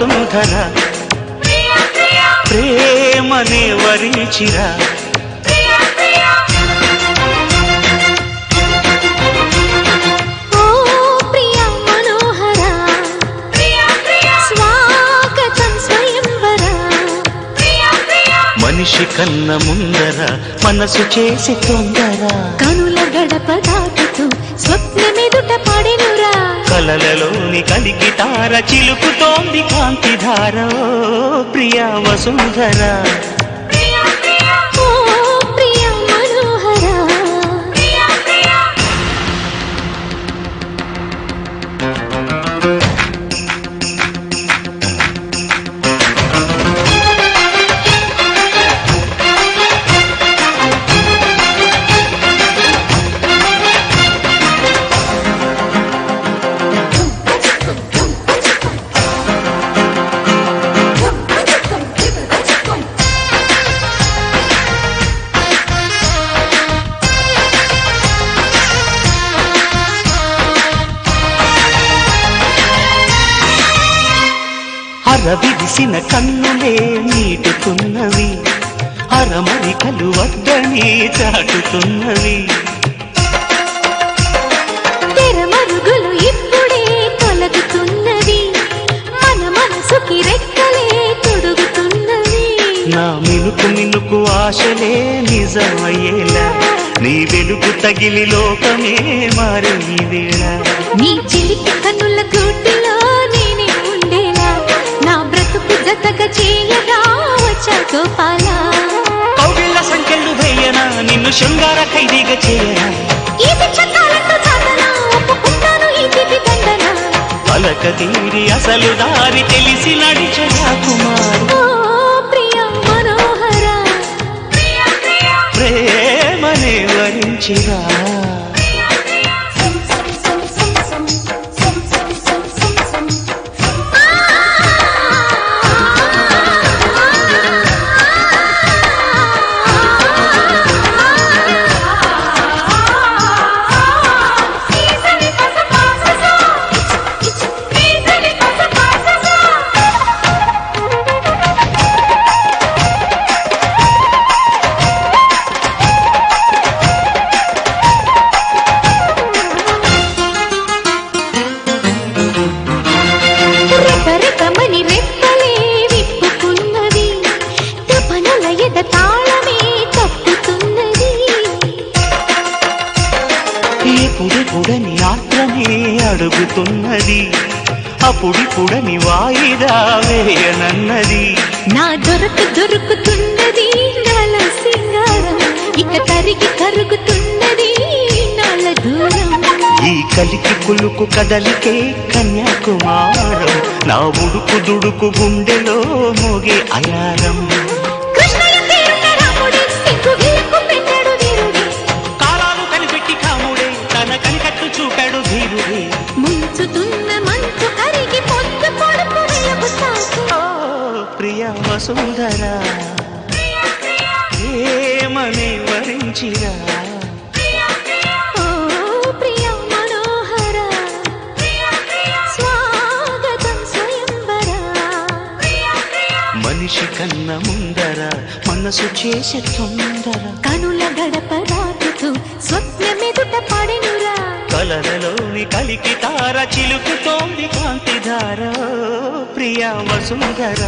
వసుంధర ప్రేమనే వరించిరా మనిషి కన్న ముందర మనసు చేసి తొందర కనుల గడప దాటుతూ స్వప్నమెదుట పడెనురా కలలలోని కలికి తార చిలుకుతోంది కాంతిధార ప్రియా వసుంధర అరవిరిసిన కన్నులే నీటుతున్నవి అరమరికలు వద్దని చాటుతున్నవి తెరమరుగులు ఇప్పుడే తొలగుతున్నవి మన మనసుకి రెక్కలే తొడుగుతున్నవి నా మినుకు మినుకు ఆశలే నిజమయ్యేలా నీ వెలుగు తగిలి లోకమే మారే వేళ నీ చిలిపి కన్నుల గూటిలో నేనే ఉండేలా నా బ్రతుకు జతక చేయగా వచ్చా గోపాల కౌగిళ్ళ సంఖ్యలు వేయనా నిన్ను శృంగార ఖైదీగా చేయనా ఇది చక్కాలంటూ చాటనా ఒప్పుకుంటాను ఈ తిప్పి దండన పలక తీరి అసలు దారి తెలిసి నడిచరా కుమార్ ఓ ప్రియా మనోహర ప్రేమనే వరించిరా ఎప్పుడెప్పుడని ఆత్రమే అడుగుతున్నది అప్పుడిప్పుడని వాయిదా వేయనన్నది నా దొరుకుతున్నది నాల సింగారం ఇక తరిగి కరుగుతున్నది నాల దూరం ఈ కలికి కులుకు కదలికే కన్యాకుమారం నా ఉడుకు దుడుకు గుండెలో మోగే అలారం చూపాడు ధీరుడే ముంచుతున్న మంచు కరిగి పొద్దు పొడుపు ప్రియా వసుంధర ఏమని వరించిరా ఓ ప్రియా మనోహర స్వాగతం స్వయంవర మనిషి కన్న ముందర మనసు చేసే తొందర కనుల గడప దాటుతూ స్వప్నమెదుట పడెనురా కలలలోని కలికి తార చిలుకుతోంది కాంతిధార ప్రియా వసుంధర